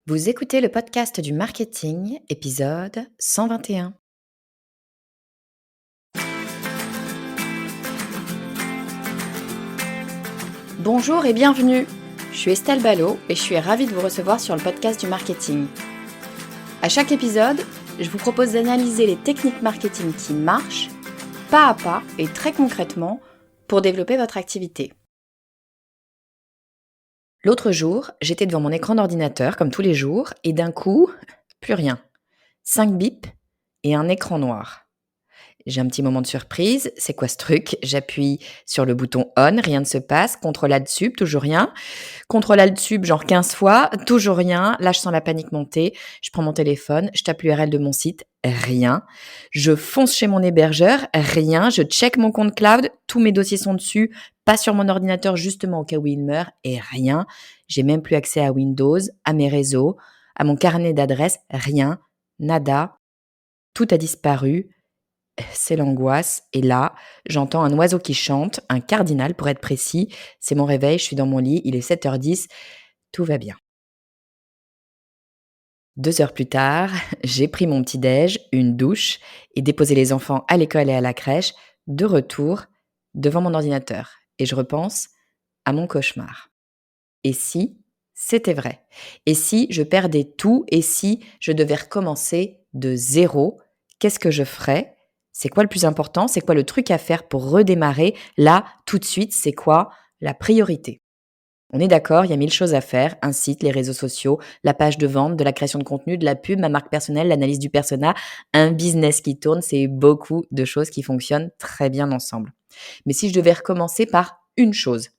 Vous écoutez le podcast du marketing, épisode 121. Bonjour et bienvenue. Je suis Estelle Ballot et je suis ravie de vous recevoir sur le podcast du marketing. À chaque épisode, je vous propose d'analyser les techniques marketing qui marchent, pas à pas et très concrètement, pour développer votre activité. L'autre jour, j'étais devant mon écran d'ordinateur, comme tous les jours, et d'un coup, plus rien. 5 bips et un écran noir. J'ai un petit moment de surprise. C'est quoi ce truc? J'appuie sur le bouton on, rien ne se passe. CTRL Alt Sub, toujours rien. CTRL Alt Sub, genre 15 fois, toujours rien. Là, je sens la panique monter. Je prends mon téléphone, je tape l'URL de mon site, rien. Je fonce chez mon hébergeur, rien. Je check mon compte cloud, tous mes dossiers sont dessus, pas sur mon ordinateur justement au cas où il meurt, et rien. J'ai même plus accès à Windows, à mes réseaux, à mon carnet d'adresses, rien, nada. Tout a disparu. C'est l'angoisse. Et là, j'entends un oiseau qui chante, un cardinal pour être précis. C'est mon réveil, je suis dans mon lit, il est 7h10, tout va bien. 2 heures plus tard, j'ai pris mon petit-déj, une douche et déposé les enfants à l'école et à la crèche, de retour devant mon ordinateur. Et je repense à mon cauchemar. Et si c'était vrai? Et si je perdais tout? Et si je devais recommencer de zéro? Qu'est-ce que je ferais? C'est quoi le plus important? C'est quoi le truc à faire pour redémarrer? Là, tout de suite, c'est quoi la priorité? On est d'accord, il y a 1000 choses à faire, un site, les réseaux sociaux, la page de vente, de la création de contenu, de la pub, ma marque personnelle, l'analyse du persona, un business qui tourne, c'est beaucoup de choses qui fonctionnent très bien ensemble. Mais si je devais recommencer par une chose,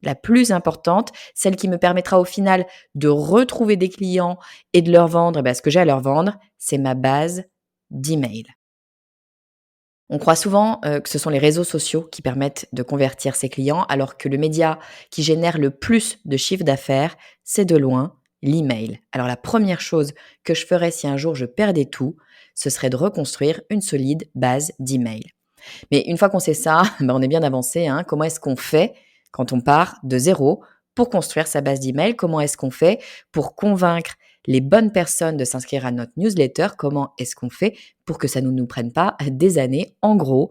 la plus importante, celle qui me permettra au final de retrouver des clients et de leur vendre ce que j'ai à leur vendre, c'est ma base d'email. On croit souvent que ce sont les réseaux sociaux qui permettent de convertir ses clients, alors que le média qui génère le plus de chiffre d'affaires, c'est de loin l'email. Alors la première chose que je ferais si un jour je perdais tout, ce serait de reconstruire une solide base d'email. Mais une fois qu'on sait ça, on est bien avancé. Comment est-ce qu'on fait quand on part de zéro pour construire sa base d'email? Comment est-ce qu'on fait pour convaincre les bonnes personnes de s'inscrire à notre newsletter? Comment est-ce qu'on fait pour que ça ne nous prenne pas des années? En gros,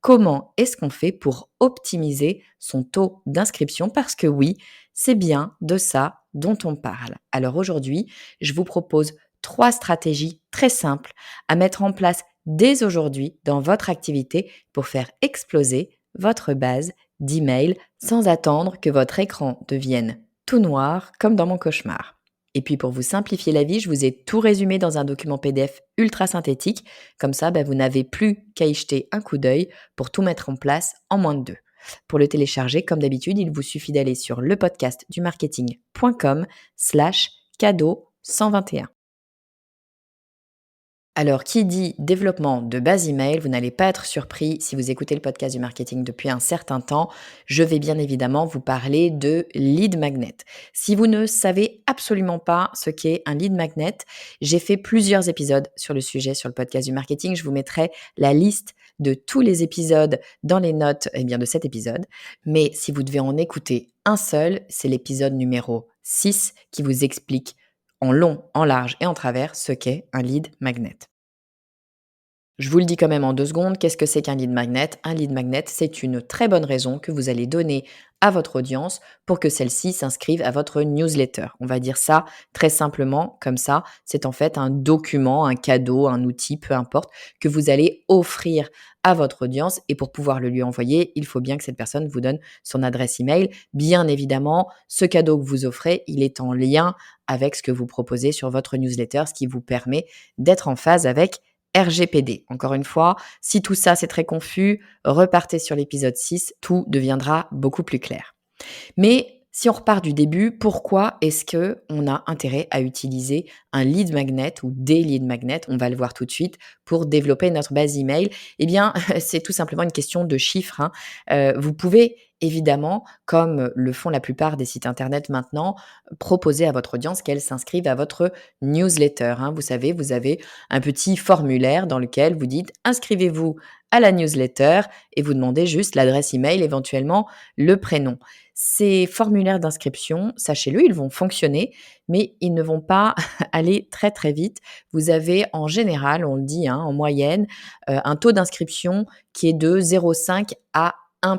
comment est-ce qu'on fait pour optimiser son taux d'inscription? Parce que oui, c'est bien de ça dont on parle. Alors aujourd'hui, je vous propose 3 stratégies très simples à mettre en place dès aujourd'hui dans votre activité pour faire exploser votre base d'email sans attendre que votre écran devienne tout noir comme dans mon cauchemar. Et puis pour vous simplifier la vie, je vous ai tout résumé dans un document PDF ultra synthétique. Comme ça, vous n'avez plus qu'à y jeter un coup d'œil pour tout mettre en place en moins de 2. Pour le télécharger, comme d'habitude, il vous suffit d'aller sur lepodcastdumarketing.com/cadeau 121. Alors, qui dit développement de base email, vous n'allez pas être surpris si vous écoutez le podcast du marketing depuis un certain temps. Je vais bien évidemment vous parler de lead magnet. Si vous ne savez absolument pas ce qu'est un lead magnet, j'ai fait plusieurs épisodes sur le sujet sur le podcast du marketing. Je vous mettrai la liste de tous les épisodes dans les notes de cet épisode. Mais si vous devez en écouter un seul, c'est l'épisode numéro 6 qui vous explique en long, en large et en travers ce qu'est un lead magnet. Je vous le dis quand même en 2 secondes, qu'est-ce que c'est qu'un lead magnet? Un lead magnet, c'est une très bonne raison que vous allez donner à votre audience pour que celle-ci s'inscrive à votre newsletter. On va dire ça très simplement comme ça. C'est en fait un document, un cadeau, un outil, peu importe, que vous allez offrir à votre audience. Et pour pouvoir le lui envoyer, il faut bien que cette personne vous donne son adresse email. Bien évidemment, ce cadeau que vous offrez, il est en lien avec ce que vous proposez sur votre newsletter, ce qui vous permet d'être en phase avec RGPD. Encore une fois, si tout ça c'est très confus, repartez sur l'épisode 6, tout deviendra beaucoup plus clair. Mais si on repart du début, pourquoi est-ce que on a intérêt à utiliser un lead magnet ou des lead magnets? On va le voir tout de suite pour développer notre base email. Eh bien, c'est tout simplement une question de chiffres. Vous pouvez évidemment, comme le font la plupart des sites internet maintenant, proposer à votre audience qu'elle s'inscrive à votre newsletter. Vous savez, vous avez un petit formulaire dans lequel vous dites inscrivez-vous à la newsletter et vous demandez juste l'adresse email, éventuellement le prénom. Ces formulaires d'inscription, sachez-le, ils vont fonctionner, mais ils ne vont pas aller très, très vite. Vous avez en général, on le dit, hein, en moyenne, un taux d'inscription qui est de 0,5 à 1.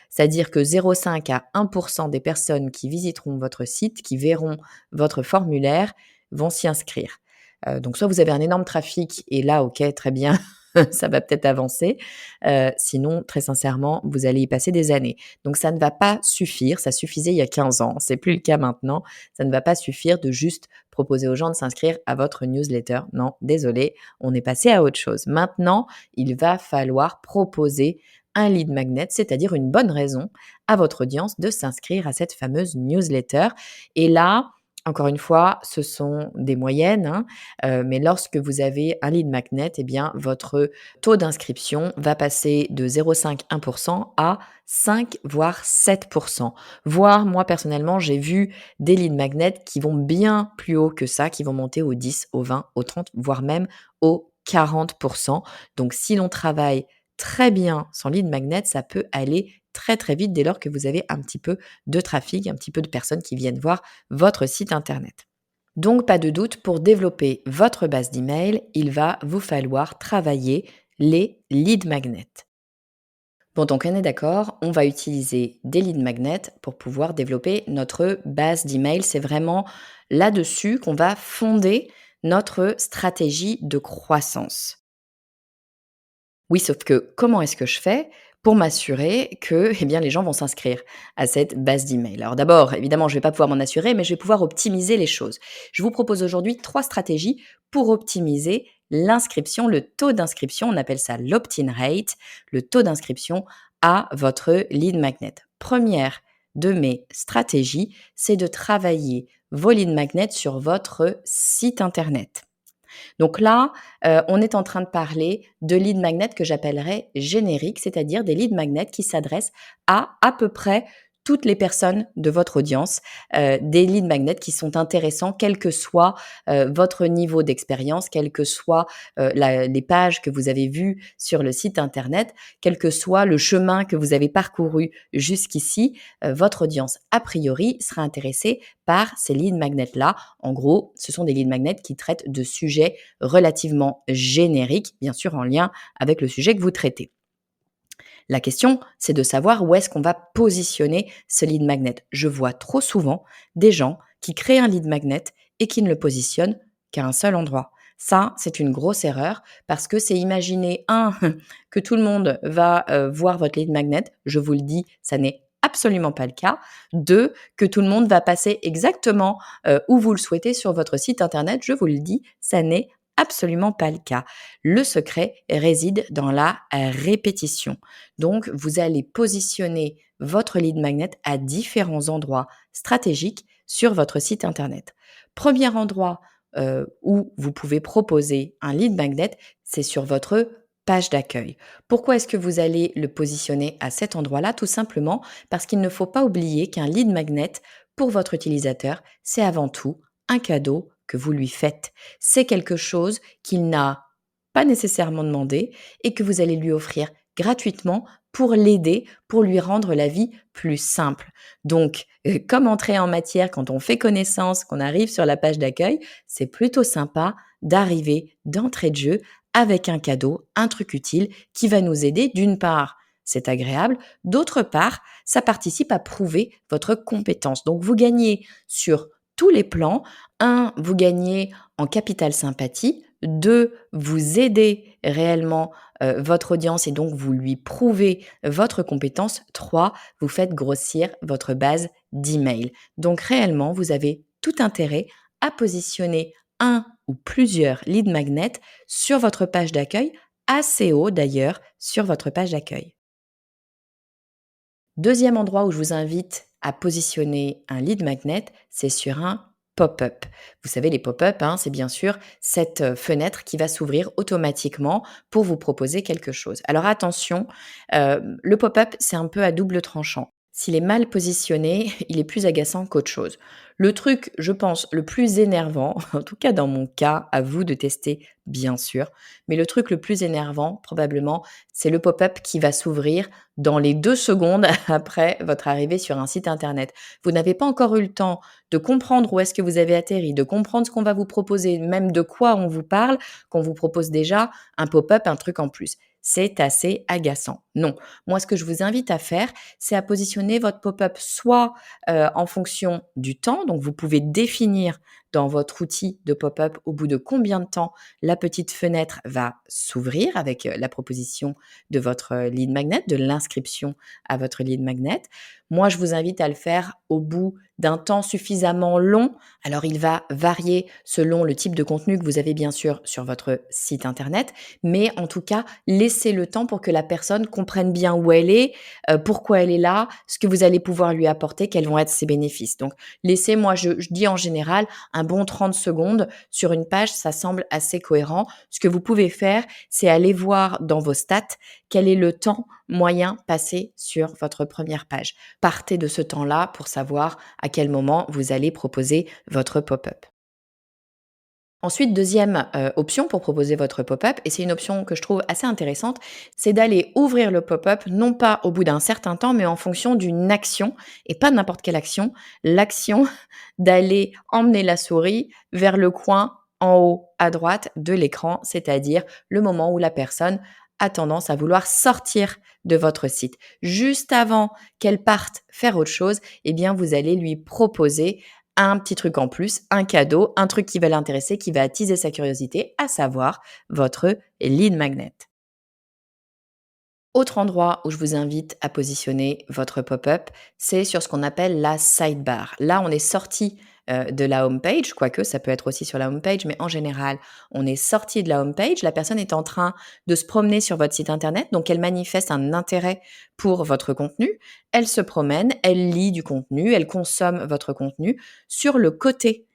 C'est-à-dire que 0,5 à 1 des personnes qui visiteront votre site, qui verront votre formulaire, vont s'y inscrire. Donc soit vous avez un énorme trafic et là, OK, très bien, ça va peut-être avancer. Sinon, très sincèrement, vous allez y passer des années. Donc ça ne va pas suffire, ça suffisait il y a 15 ans, c'est plus le cas maintenant. Ça ne va pas suffire de juste proposer aux gens de s'inscrire à votre newsletter. Non, désolé, on est passé à autre chose. Maintenant, il va falloir proposer un lead magnet, c'est-à-dire une bonne raison à votre audience de s'inscrire à cette fameuse newsletter. Et là, encore une fois, ce sont des moyennes, hein, mais lorsque vous avez un lead magnet, eh bien, votre taux d'inscription va passer de 0,5-1 à 5 voire 7. Voire, moi, personnellement, j'ai vu des lead magnets qui vont bien plus haut que ça, qui vont monter au 10, au 20, au 30, voire même au 40. Donc, si l'on travaille très bien son lead magnet, ça peut aller très, très vite dès lors que vous avez un petit peu de trafic, un petit peu de personnes qui viennent voir votre site internet. Donc, pas de doute, pour développer votre base d'email, il va vous falloir travailler les lead magnets. Bon, donc on est d'accord, on va utiliser des lead magnets pour pouvoir développer notre base d'email. C'est vraiment là-dessus qu'on va fonder notre stratégie de croissance. Oui, sauf que comment est-ce que je fais pour m'assurer que, eh bien, les gens vont s'inscrire à cette base d'email? Alors d'abord, évidemment, je ne vais pas pouvoir m'en assurer, mais je vais pouvoir optimiser les choses. Je vous propose aujourd'hui 3 stratégies pour optimiser l'inscription, le taux d'inscription, on appelle ça l'opt-in rate, le taux d'inscription à votre lead magnet. Première de mes stratégies, c'est de travailler vos lead magnets sur votre site internet. Donc là, on est en train de parler de lead magnets que j'appellerais génériques, c'est-à-dire des lead magnets qui s'adressent à peu près toutes les personnes de votre audience, des lead magnets qui sont intéressants, quel que soit, votre niveau d'expérience, quelles que soient, les pages que vous avez vues sur le site internet, quel que soit le chemin que vous avez parcouru jusqu'ici, votre audience, a priori, sera intéressée par ces lead magnets-là. En gros, ce sont des lead magnets qui traitent de sujets relativement génériques, bien sûr en lien avec le sujet que vous traitez. La question, c'est de savoir où est-ce qu'on va positionner ce lead magnet. Je vois trop souvent des gens qui créent un lead magnet et qui ne le positionnent qu'à un seul endroit. Ça, c'est une grosse erreur parce que c'est imaginer, que tout le monde va voir votre lead magnet. Je vous le dis, ça n'est absolument pas le cas. Deux, que tout le monde va passer exactement où vous le souhaitez sur votre site internet. Je vous le dis, ça n'est absolument pas le cas. Le secret réside dans la répétition. Donc, vous allez positionner votre lead magnet à différents endroits stratégiques sur votre site internet. Premier endroit où vous pouvez proposer un lead magnet, c'est sur votre page d'accueil. Pourquoi est-ce que vous allez le positionner à cet endroit-là? Tout simplement parce qu'il ne faut pas oublier qu'un lead magnet, pour votre utilisateur, c'est avant tout un cadeau que vous lui faites. C'est quelque chose qu'il n'a pas nécessairement demandé et que vous allez lui offrir gratuitement pour l'aider, pour lui rendre la vie plus simple. Donc, comme entrée en matière, quand on fait connaissance, qu'on arrive sur la page d'accueil, c'est plutôt sympa d'arriver d'entrée de jeu avec un cadeau, un truc utile qui va nous aider d'une part. C'est agréable. D'autre part, ça participe à prouver votre compétence. Donc, vous gagnez sur tous les plans. Un, vous gagnez en capital sympathie. Deux, vous aidez réellement votre audience et donc vous lui prouvez votre compétence. Trois, vous faites grossir votre base d'email. Donc réellement, vous avez tout intérêt à positionner un ou plusieurs lead magnets sur votre page d'accueil, assez haut d'ailleurs sur votre page d'accueil. Deuxième endroit où je vous invite à positionner un lead magnet, c'est sur un pop-up. Vous savez, les pop-up, c'est bien sûr cette fenêtre qui va s'ouvrir automatiquement pour vous proposer quelque chose. Alors attention, le pop-up, c'est un peu à double tranchant. S'il est mal positionné, il est plus agaçant qu'autre chose. Le truc, je pense, le plus énervant, en tout cas dans mon cas, à vous de tester bien sûr, mais le truc le plus énervant probablement, c'est le pop-up qui va s'ouvrir dans les 2 secondes après votre arrivée sur un site internet. Vous n'avez pas encore eu le temps de comprendre où est-ce que vous avez atterri, de comprendre ce qu'on va vous proposer, même de quoi on vous parle, qu'on vous propose déjà un pop-up, un truc en plus. C'est assez agaçant. Non, moi ce que je vous invite à faire, c'est à positionner votre pop-up soit, en fonction du temps, donc vous pouvez définir dans votre outil de pop-up au bout de combien de temps la petite fenêtre va s'ouvrir avec, la proposition de votre, lead magnet, de l'inscription à votre lead magnet. Moi, je vous invite à le faire au bout d'un temps suffisamment long. Alors il va varier selon le type de contenu que vous avez bien sûr sur votre site internet, mais en tout cas, laissez le temps pour que la personne comprenne bien où elle est, pourquoi elle est là, ce que vous allez pouvoir lui apporter, quels vont être ses bénéfices. Donc laissez, moi je dis en général un bon 30 secondes sur une page, ça semble assez cohérent. Ce que vous pouvez faire, c'est aller voir dans vos stats quel est le temps moyen passé sur votre première page. Partez de ce temps-là pour savoir à quel moment vous allez proposer votre pop-up. Ensuite, deuxième option pour proposer votre pop-up, et c'est une option que je trouve assez intéressante, c'est d'aller ouvrir le pop-up, non pas au bout d'un certain temps, mais en fonction d'une action, et pas n'importe quelle action, l'action d'aller emmener la souris vers le coin en haut à droite de l'écran, c'est-à-dire le moment où la personne a tendance à vouloir sortir de votre site. Juste avant qu'elle parte faire autre chose, eh bien, vous allez lui proposer un petit truc en plus, un cadeau, un truc qui va l'intéresser, qui va attiser sa curiosité, à savoir votre lead magnet. Autre endroit où je vous invite à positionner votre pop-up, c'est sur ce qu'on appelle la sidebar. Là, on est sorti de la home page, quoique ça peut être aussi sur la home page, mais en général, on est sorti de la home page. La personne est en train de se promener sur votre site internet, donc elle manifeste un intérêt pour votre contenu. Elle se promène, elle lit du contenu, elle consomme votre contenu. Sur le côté,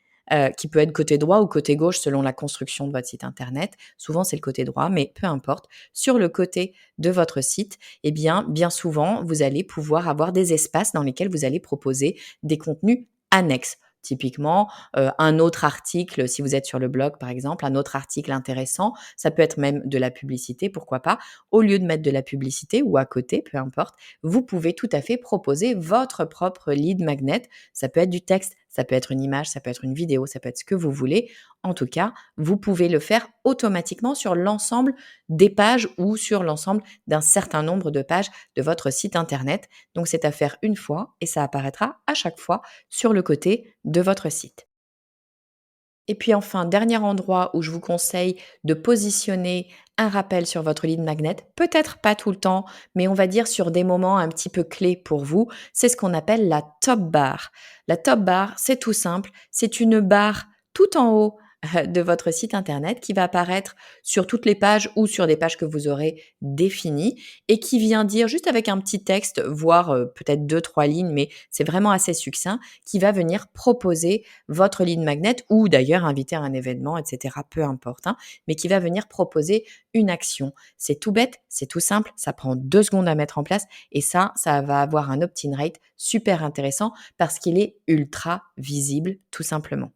qui peut être côté droit ou côté gauche selon la construction de votre site internet. Souvent, c'est le côté droit, mais peu importe. Sur le côté de votre site, eh bien souvent, vous allez pouvoir avoir des espaces dans lesquels vous allez proposer des contenus annexes. Typiquement, un autre article, si vous êtes sur le blog par exemple, un autre article intéressant, ça peut être même de la publicité, pourquoi pas. Au lieu de mettre de la publicité ou à côté, peu importe, vous pouvez tout à fait proposer votre propre lead magnet. Ça peut être du texte, ça peut être une image, ça peut être une vidéo, ça peut être ce que vous voulez. En tout cas, vous pouvez le faire automatiquement sur l'ensemble des pages ou sur l'ensemble d'un certain nombre de pages de votre site internet. Donc c'est à faire une fois et ça apparaîtra à chaque fois sur le côté de votre site. Et puis enfin, dernier endroit où je vous conseille de positionner un rappel sur votre lead magnet, peut-être pas tout le temps, mais on va dire sur des moments un petit peu clés pour vous, c'est ce qu'on appelle la top bar. La top bar, c'est tout simple, c'est une barre tout en haut de votre site internet qui va apparaître sur toutes les pages ou sur des pages que vous aurez définies et qui vient dire juste avec un petit texte, voire peut-être deux, trois lignes, mais c'est vraiment assez succinct, qui va venir proposer votre lead magnet ou d'ailleurs inviter à un événement, etc. Peu importe, hein, mais qui va venir proposer une action. C'est tout bête, c'est tout simple, ça prend 2 secondes à mettre en place et ça va avoir un opt-in rate super intéressant parce qu'il est ultra visible tout simplement.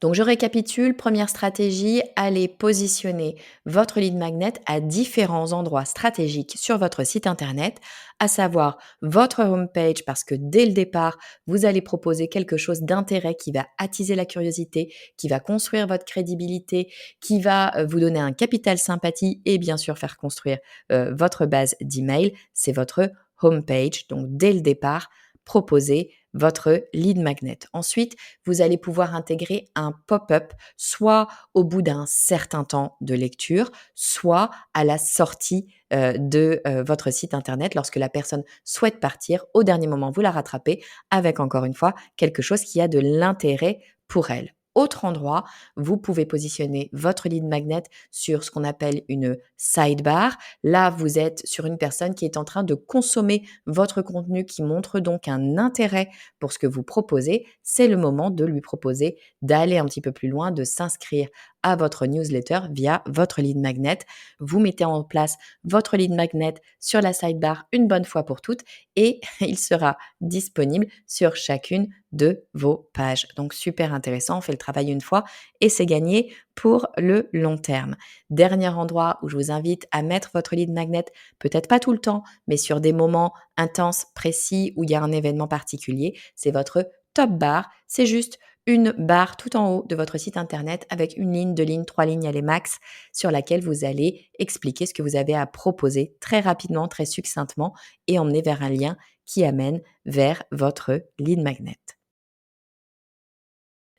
Donc je récapitule, première stratégie, allez positionner votre lead magnet à différents endroits stratégiques sur votre site internet, à savoir votre homepage parce que dès le départ, vous allez proposer quelque chose d'intérêt qui va attiser la curiosité, qui va construire votre crédibilité, qui va vous donner un capital sympathie et bien sûr faire construire votre base d'email. C'est votre homepage. Donc dès le départ, proposez votre lead magnet. Ensuite, vous allez pouvoir intégrer un pop-up, soit au bout d'un certain temps de lecture, soit à la sortie de votre site internet lorsque la personne souhaite partir. Au dernier moment, vous la rattrapez avec encore une fois quelque chose qui a de l'intérêt pour elle. Autre endroit, vous pouvez positionner votre lead magnet sur ce qu'on appelle une sidebar. Là, vous êtes sur une personne qui est en train de consommer votre contenu, qui montre donc un intérêt pour ce que vous proposez. C'est le moment de lui proposer d'aller un petit peu plus loin, de s'inscrire à votre newsletter via votre lead magnet. Vous mettez en place votre lead magnet sur la sidebar une bonne fois pour toutes et il sera disponible sur chacune de vos pages. Donc super intéressant, on fait le travail une fois et c'est gagné pour le long terme. Dernier endroit où je vous invite à mettre votre lead magnet, peut-être pas tout le temps, mais sur des moments intenses, précis, où il y a un événement particulier, c'est votre top bar. C'est juste une barre tout en haut de votre site internet avec une ligne, deux lignes, trois lignes, allez max, sur laquelle vous allez expliquer ce que vous avez à proposer très rapidement, très succinctement et emmener vers un lien qui amène vers votre lead magnet.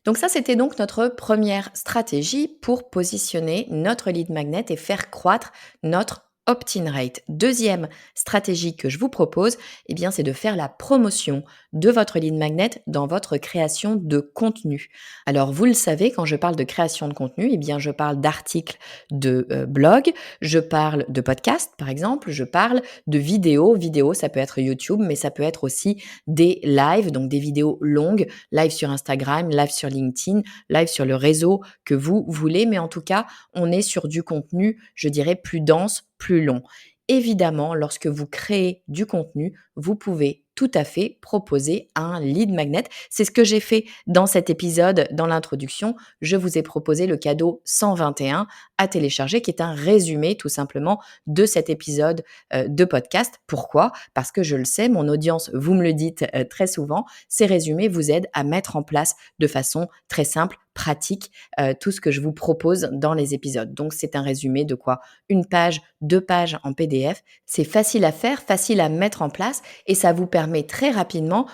Donc ça, c'était donc notre première stratégie pour positionner notre lead magnet et faire croître notre opt-in rate. Deuxième stratégie que je vous propose, eh bien, c'est de faire la promotion de votre lead magnet dans votre création de contenu. Alors, vous le savez, quand je parle de création de contenu, eh bien, je parle d'articles de blog, je parle de podcasts, par exemple, je parle de vidéos. Vidéos, ça peut être YouTube, mais ça peut être aussi des lives, donc des vidéos longues, live sur Instagram, live sur LinkedIn, live sur le réseau que vous voulez. Mais en tout cas, on est sur du contenu, je dirais, plus dense, plus long. Évidemment, lorsque vous créez du contenu, vous pouvez tout à fait proposer un lead magnet. C'est ce que j'ai fait dans cet épisode, dans l'introduction. Je vous ai proposé le cadeau 121 à télécharger, qui est un résumé tout simplement de cet épisode de podcast. Pourquoi ? Parce que je le sais, mon audience, vous me le dites très souvent, ces résumés vous aident à mettre en place de façon très simple, pratique, tout ce que je vous propose dans les épisodes. Donc, c'est un résumé de quoi ? Une page, 2 pages en PDF. C'est facile à faire, facile à mettre en place et ça vous permet très rapidement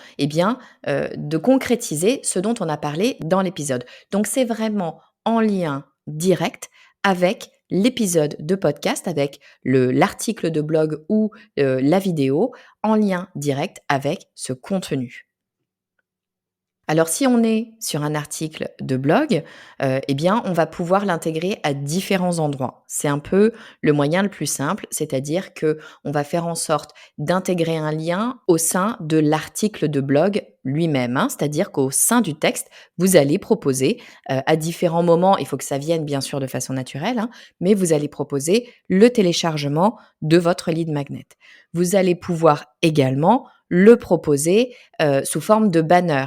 de concrétiser ce dont on a parlé dans l'épisode. Donc, c'est vraiment en lien direct avec l'épisode de podcast, avec l'article de blog ou la vidéo, en lien direct avec ce contenu. Alors si on est sur un article de blog, on va pouvoir l'intégrer à différents endroits. C'est un peu le moyen le plus simple, c'est-à-dire que on va faire en sorte d'intégrer un lien au sein de l'article de blog lui-même, hein. C'est-à-dire qu'au sein du texte, vous allez proposer, à différents moments, il faut que ça vienne bien sûr de façon naturelle, hein, mais vous allez proposer le téléchargement de votre lead magnet. Vous allez pouvoir également le proposer, sous forme de banner.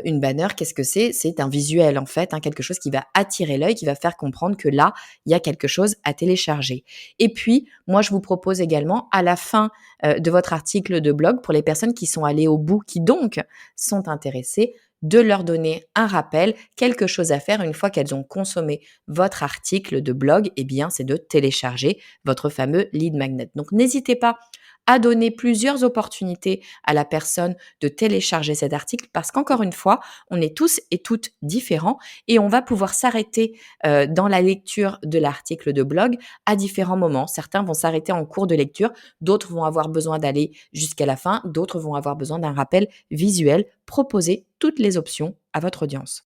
Une banner, qu'est-ce que c'est ? C'est un visuel en fait, hein, quelque chose qui va attirer l'œil, qui va faire comprendre que là, il y a quelque chose à télécharger. Et puis, moi, je vous propose également à la fin de votre article de blog, pour les personnes qui sont allées au bout, qui donc sont intéressées, de leur donner un rappel, quelque chose à faire une fois qu'elles ont consommé votre article de blog, eh bien, c'est de télécharger votre fameux lead magnet. Donc, n'hésitez pas à donner plusieurs opportunités à la personne de télécharger cet article parce qu'encore une fois, on est tous et toutes différents et on va pouvoir s'arrêter dans la lecture de l'article de blog à différents moments. Certains vont s'arrêter en cours de lecture, d'autres vont avoir besoin d'aller jusqu'à la fin, d'autres vont avoir besoin d'un rappel visuel. Proposez toutes les options à votre audience.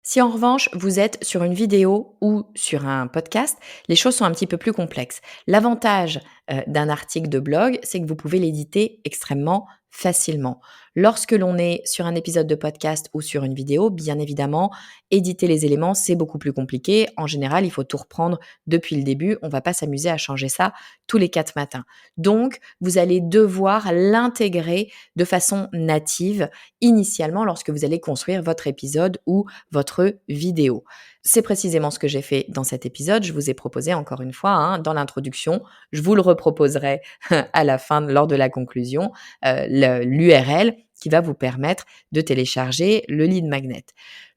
Si en revanche, vous êtes sur une vidéo ou sur un podcast, les choses sont un petit peu plus complexes. L'avantage d'un article de blog, c'est que vous pouvez l'éditer extrêmement facilement. Lorsque l'on est sur un épisode de podcast ou sur une vidéo, bien évidemment, éditer les éléments, c'est beaucoup plus compliqué. En général, il faut tout reprendre depuis le début. On ne va pas s'amuser à changer ça tous les 4 matins. Donc, vous allez devoir l'intégrer de façon native initialement lorsque vous allez construire votre épisode ou votre vidéo. C'est précisément ce que j'ai fait dans cet épisode. Je vous ai proposé encore une fois, hein, dans l'introduction, je vous le reproposerai à la fin, lors de la conclusion, l'URL qui va vous permettre de télécharger le lead magnet.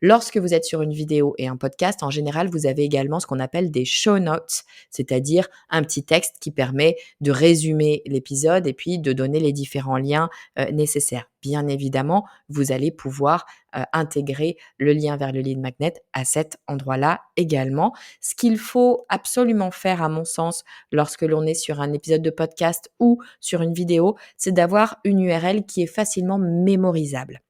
Lorsque vous êtes sur une vidéo et un podcast, en général, vous avez également ce qu'on appelle des show notes, c'est-à-dire un petit texte qui permet de résumer l'épisode et puis de donner les différents liens nécessaires. Bien évidemment, vous allez pouvoir intégrer le lien vers le lead magnet à cet endroit-là également. Ce qu'il faut absolument faire, à mon sens, lorsque l'on est sur un épisode de podcast ou sur une vidéo, c'est d'avoir une URL qui est facilement mémorisable.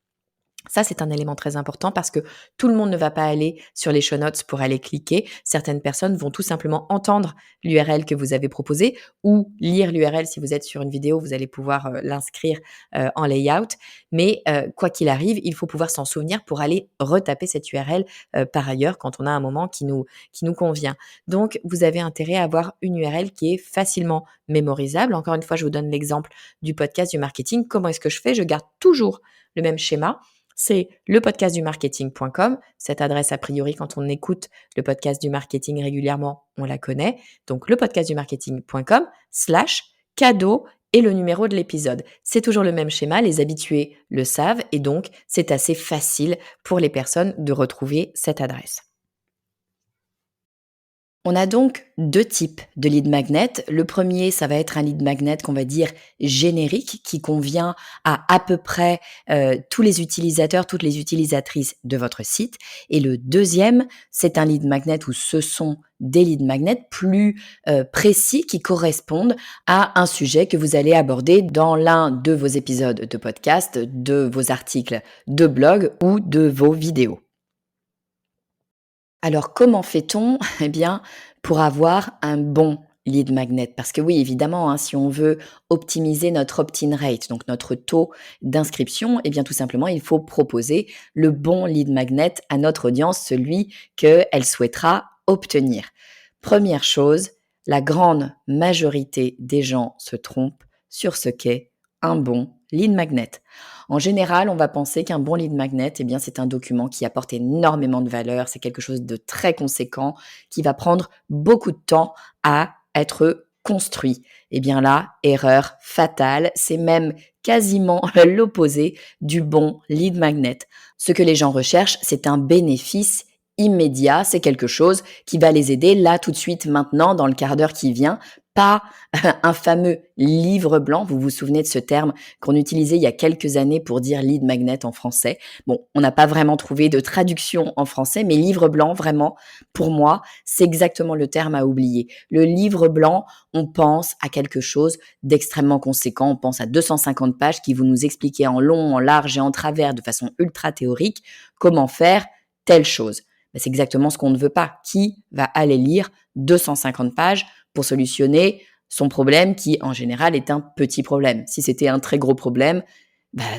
Ça, c'est un élément très important parce que tout le monde ne va pas aller sur les show notes pour aller cliquer. Certaines personnes vont tout simplement entendre l'URL que vous avez proposé ou lire l'URL. Si vous êtes sur une vidéo, vous allez pouvoir l'inscrire en layout. Mais quoi qu'il arrive, il faut pouvoir s'en souvenir pour aller retaper cette URL par ailleurs quand on a un moment qui nous convient. Donc, vous avez intérêt à avoir une URL qui est facilement mémorisable. Encore une fois, je vous donne l'exemple du podcast du marketing. Comment est-ce que je fais? Je garde toujours le même schéma. C'est lepodcastdumarketing.com. Cette adresse, a priori, quand on écoute le podcast du marketing régulièrement, on la connaît. Donc, lepodcastdumarketing.com/cadeau et le numéro de l'épisode. C'est toujours le même schéma, les habitués le savent et donc c'est assez facile pour les personnes de retrouver cette adresse. On a donc 2 types de lead magnet. Le premier, ça va être un lead magnet qu'on va dire générique, qui convient à peu près tous les utilisateurs, toutes les utilisatrices de votre site. Et le deuxième, c'est un lead magnet où ce sont des lead magnets plus précis qui correspondent à un sujet que vous allez aborder dans l'un de vos épisodes de podcast, de vos articles de blog ou de vos vidéos. Alors, comment fait-on? Eh bien, pour avoir un bon lead magnet. Parce que oui, évidemment, si on veut optimiser notre opt-in rate, donc notre taux d'inscription, eh bien, tout simplement, il faut proposer le bon lead magnet à notre audience, celui qu'elle souhaitera obtenir. Première chose, la grande majorité des gens se trompent sur ce qu'est un bon lead magnet. En général, on va penser qu'un bon lead magnet, eh bien, c'est un document qui apporte énormément de valeur, c'est quelque chose de très conséquent, qui va prendre beaucoup de temps à être construit. Eh bien là, erreur fatale, c'est même quasiment l'opposé du bon lead magnet. Ce que les gens recherchent, c'est un bénéfice immédiat, c'est quelque chose qui va les aider là tout de suite, maintenant, dans le quart d'heure qui vient, pas un fameux livre blanc. Vous vous souvenez de ce terme qu'on utilisait il y a quelques années pour dire lead magnet en français. Bon, on n'a pas vraiment trouvé de traduction en français, mais livre blanc, vraiment, pour moi, c'est exactement le terme à oublier. Le livre blanc, on pense à quelque chose d'extrêmement conséquent. On pense à 250 pages qui vont nous expliquer en long, en large et en travers, de façon ultra théorique, comment faire telle chose. Mais c'est exactement ce qu'on ne veut pas. Qui va aller lire 250 pages pour solutionner son problème qui, en général, est un petit problème? Si c'était un très gros problème,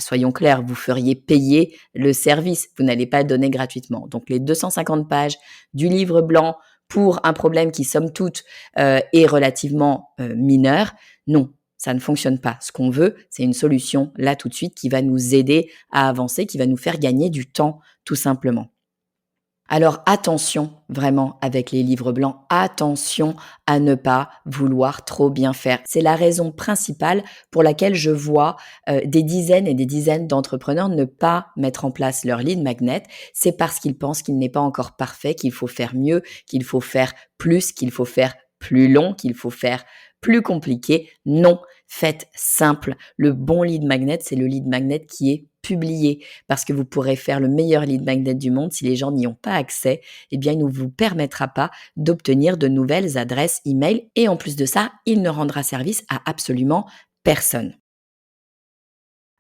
soyons clairs, vous feriez payer le service. Vous n'allez pas le donner gratuitement. Donc, les 250 pages du livre blanc pour un problème qui, somme toute, est relativement mineur, non, ça ne fonctionne pas. Ce qu'on veut, c'est une solution là tout de suite qui va nous aider à avancer, qui va nous faire gagner du temps, tout simplement. Alors attention vraiment avec les livres blancs, attention à ne pas vouloir trop bien faire. C'est la raison principale pour laquelle je vois des dizaines et des dizaines d'entrepreneurs ne pas mettre en place leur lead magnet. C'est parce qu'ils pensent qu'il n'est pas encore parfait, qu'il faut faire mieux, qu'il faut faire plus, qu'il faut faire plus long, qu'il faut faire plus compliqué. Non, faites simple. Le bon lead magnet, c'est le lead magnet qui est publié, parce que vous pourrez faire le meilleur lead magnet du monde, si les gens n'y ont pas accès, eh bien, il ne vous permettra pas d'obtenir de nouvelles adresses email et en plus de ça, il ne rendra service à absolument personne.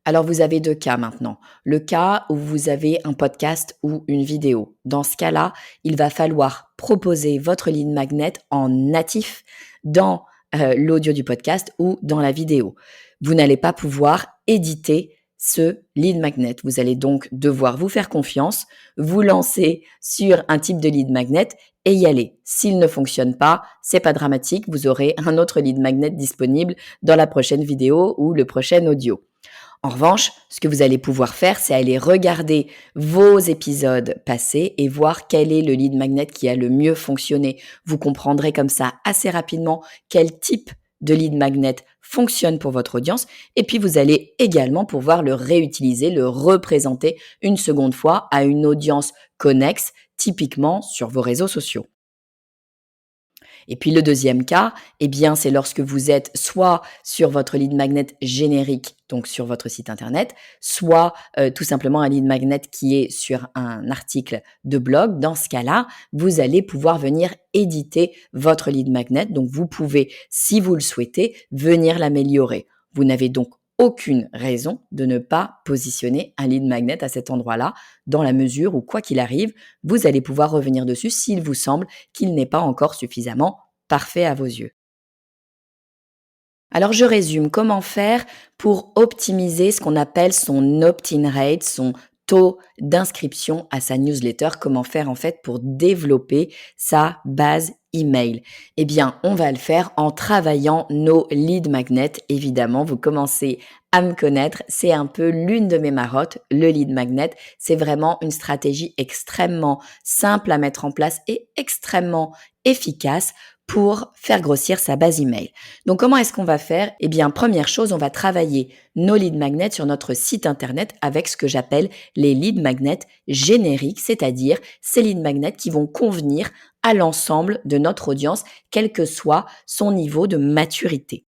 Alors, vous avez 2 cas maintenant. Le cas où vous avez un podcast ou une vidéo. Dans ce cas-là, il va falloir proposer votre lead magnet en natif dans l'audio du podcast ou dans la vidéo. Vous n'allez pas pouvoir éditer ce lead magnet. Vous allez donc devoir vous faire confiance, vous lancer sur un type de lead magnet et y aller. S'il ne fonctionne pas, c'est pas dramatique, vous aurez un autre lead magnet disponible dans la prochaine vidéo ou le prochain audio. En revanche, ce que vous allez pouvoir faire, c'est aller regarder vos épisodes passés et voir quel est le lead magnet qui a le mieux fonctionné. Vous comprendrez comme ça assez rapidement quel type de lead magnet fonctionne pour votre audience et puis vous allez également pouvoir le réutiliser, le représenter une seconde fois à une audience connexe, typiquement sur vos réseaux sociaux. Et puis le deuxième cas, eh bien, c'est lorsque vous êtes soit sur votre lead magnet générique, donc sur votre site internet, soit tout simplement un lead magnet qui est sur un article de blog. Dans ce cas-là, vous allez pouvoir venir éditer votre lead magnet. Donc vous pouvez, si vous le souhaitez, venir l'améliorer. Vous n'avez donc aucune raison de ne pas positionner un lead magnet à cet endroit-là, dans la mesure où, quoi qu'il arrive, vous allez pouvoir revenir dessus s'il vous semble qu'il n'est pas encore suffisamment parfait à vos yeux. Alors je résume, comment faire pour optimiser ce qu'on appelle son opt-in rate, son taux d'inscription à sa newsletter, comment faire en fait pour développer sa base email. Eh bien, on va le faire en travaillant nos lead magnets, évidemment. Vous commencez à me connaître, c'est un peu l'une de mes marottes, le lead magnet. C'est vraiment une stratégie extrêmement simple à mettre en place et extrêmement efficace pour faire grossir sa base email. Donc, comment est-ce qu'on va faire? Eh bien, première chose, on va travailler nos lead magnets sur notre site internet avec ce que j'appelle les lead magnets génériques, c'est-à-dire ces lead magnets qui vont convenir à l'ensemble de notre audience, quel que soit son niveau de maturité.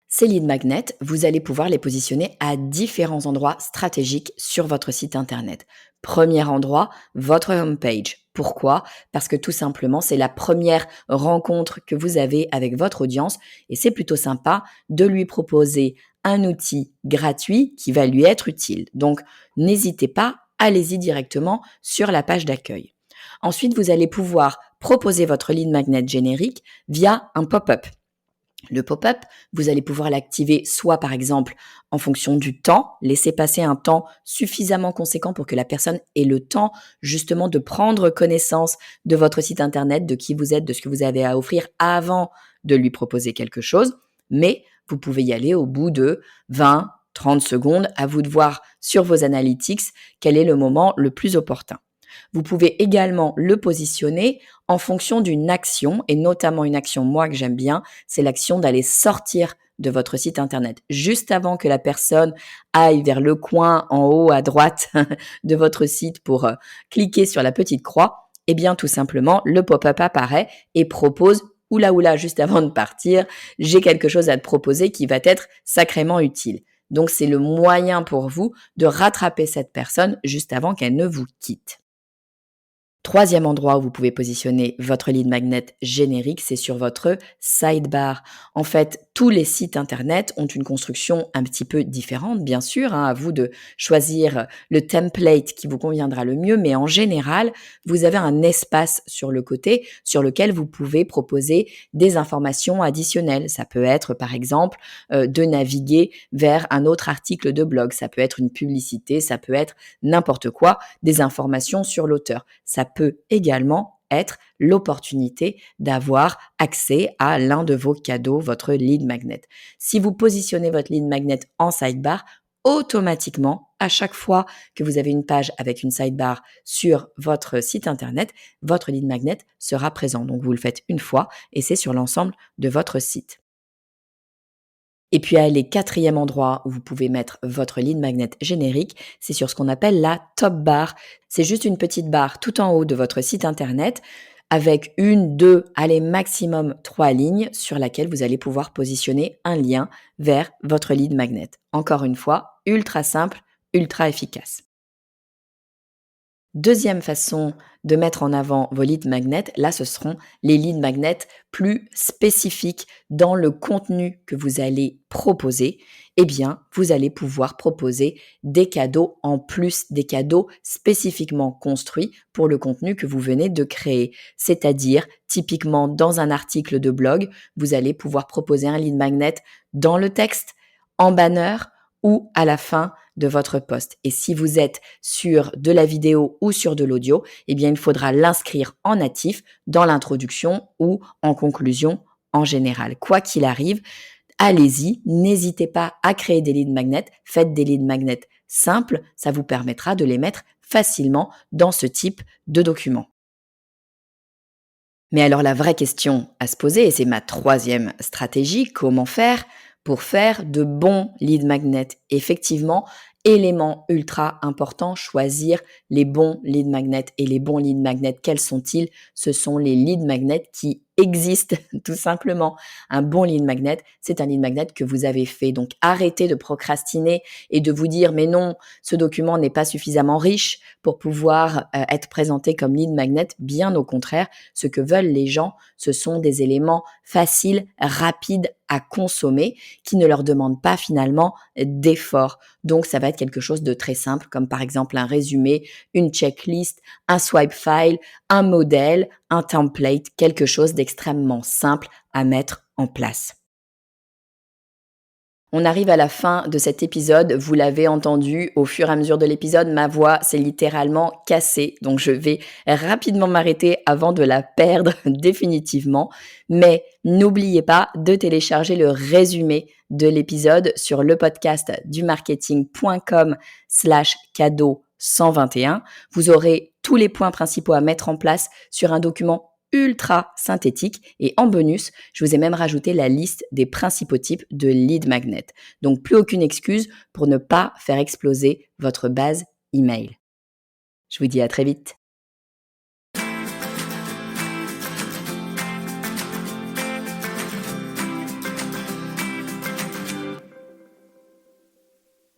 Ces lead magnets, vous allez pouvoir les positionner à différents endroits stratégiques sur votre site internet. Premier endroit, votre homepage. Pourquoi? Parce que tout simplement, c'est la première rencontre que vous avez avec votre audience et c'est plutôt sympa de lui proposer un outil gratuit qui va lui être utile. Donc, n'hésitez pas, allez-y directement sur la page d'accueil. Ensuite, vous allez pouvoir proposer votre lead magnet générique via un pop-up. Le pop-up, vous allez pouvoir l'activer soit par exemple en fonction du temps, laisser passer un temps suffisamment conséquent pour que la personne ait le temps justement de prendre connaissance de votre site internet, de qui vous êtes, de ce que vous avez à offrir avant de lui proposer quelque chose. Mais vous pouvez y aller au bout de 20, 30 secondes, à vous de voir sur vos analytics quel est le moment le plus opportun. Vous pouvez également le positionner en fonction d'une action, et notamment une action, moi, que j'aime bien, c'est l'action d'aller sortir de votre site internet juste avant que la personne aille vers le coin en haut à droite de votre site pour cliquer sur la petite croix. Eh bien, tout simplement, le pop-up apparaît et propose oula, juste avant de partir, j'ai quelque chose à te proposer qui va être sacrément utile. Donc, c'est le moyen pour vous de rattraper cette personne juste avant qu'elle ne vous quitte. Troisième endroit où vous pouvez positionner votre lead magnet générique, c'est sur votre sidebar. En fait, tous les sites internet ont une construction un petit peu différente, bien sûr, à vous de choisir le template qui vous conviendra le mieux, mais en général, vous avez un espace sur le côté sur lequel vous pouvez proposer des informations additionnelles. Ça peut être, par exemple, de naviguer vers un autre article de blog, ça peut être une publicité, ça peut être n'importe quoi, des informations sur l'auteur. Ça peut également être l'opportunité d'avoir accès à l'un de vos cadeaux, votre lead magnet. Si vous positionnez votre lead magnet en sidebar, automatiquement, à chaque fois que vous avez une page avec une sidebar sur votre site internet, votre lead magnet sera présent. Donc, vous le faites une fois et c'est sur l'ensemble de votre site. Et puis, les quatrième endroit où vous pouvez mettre votre lead magnet générique, c'est sur ce qu'on appelle la top bar. C'est juste une petite barre tout en haut de votre site internet avec une, deux, allez maximum 3 lignes sur laquelle vous allez pouvoir positionner un lien vers votre lead magnet. Encore une fois, ultra simple, ultra efficace. Deuxième façon de mettre en avant vos lead magnets, là, ce seront les lead magnets plus spécifiques dans le contenu que vous allez proposer. Eh bien, vous allez pouvoir proposer des cadeaux en plus, des cadeaux spécifiquement construits pour le contenu que vous venez de créer. C'est-à-dire, typiquement, dans un article de blog, vous allez pouvoir proposer un lead magnet dans le texte, en banner ou à la fin de votre post. Et si vous êtes sur de la vidéo ou sur de l'audio, eh bien, il faudra l'inscrire en natif dans l'introduction ou en conclusion en général. Quoi qu'il arrive, allez-y, n'hésitez pas à créer des lead magnets, faites des lead magnets simples, ça vous permettra de les mettre facilement dans ce type de document. Mais alors la vraie question à se poser, et c'est ma troisième stratégie, comment faire pour faire de bons lead magnets? Effectivement, élément ultra important, choisir les bons lead magnets. Et les bons lead magnets, quels sont-ils? Ce sont les lead magnets qui existent tout simplement. Un bon lead magnet, c'est un lead magnet que vous avez fait. Donc arrêtez de procrastiner et de vous dire mais non, ce document n'est pas suffisamment riche pour pouvoir être présenté comme lead magnet. Bien au contraire, ce que veulent les gens, ce sont des éléments faciles, rapides, à consommer qui ne leur demande pas finalement d'effort. Donc, ça va être quelque chose de très simple, comme par exemple un résumé, une checklist, un swipe file, un modèle, un template, quelque chose d'extrêmement simple à mettre en place. On arrive à la fin de cet épisode. Vous l'avez entendu au fur et à mesure de l'épisode, ma voix s'est littéralement cassée. Donc je vais rapidement m'arrêter avant de la perdre définitivement. Mais n'oubliez pas de télécharger le résumé de l'épisode sur le podcast du marketing.com/cadeau 121. Vous aurez tous les points principaux à mettre en place sur un document ultra synthétique et en bonus, je vous ai même rajouté la liste des principaux types de lead magnet. Donc plus aucune excuse pour ne pas faire exploser votre base email. Je vous dis à très vite.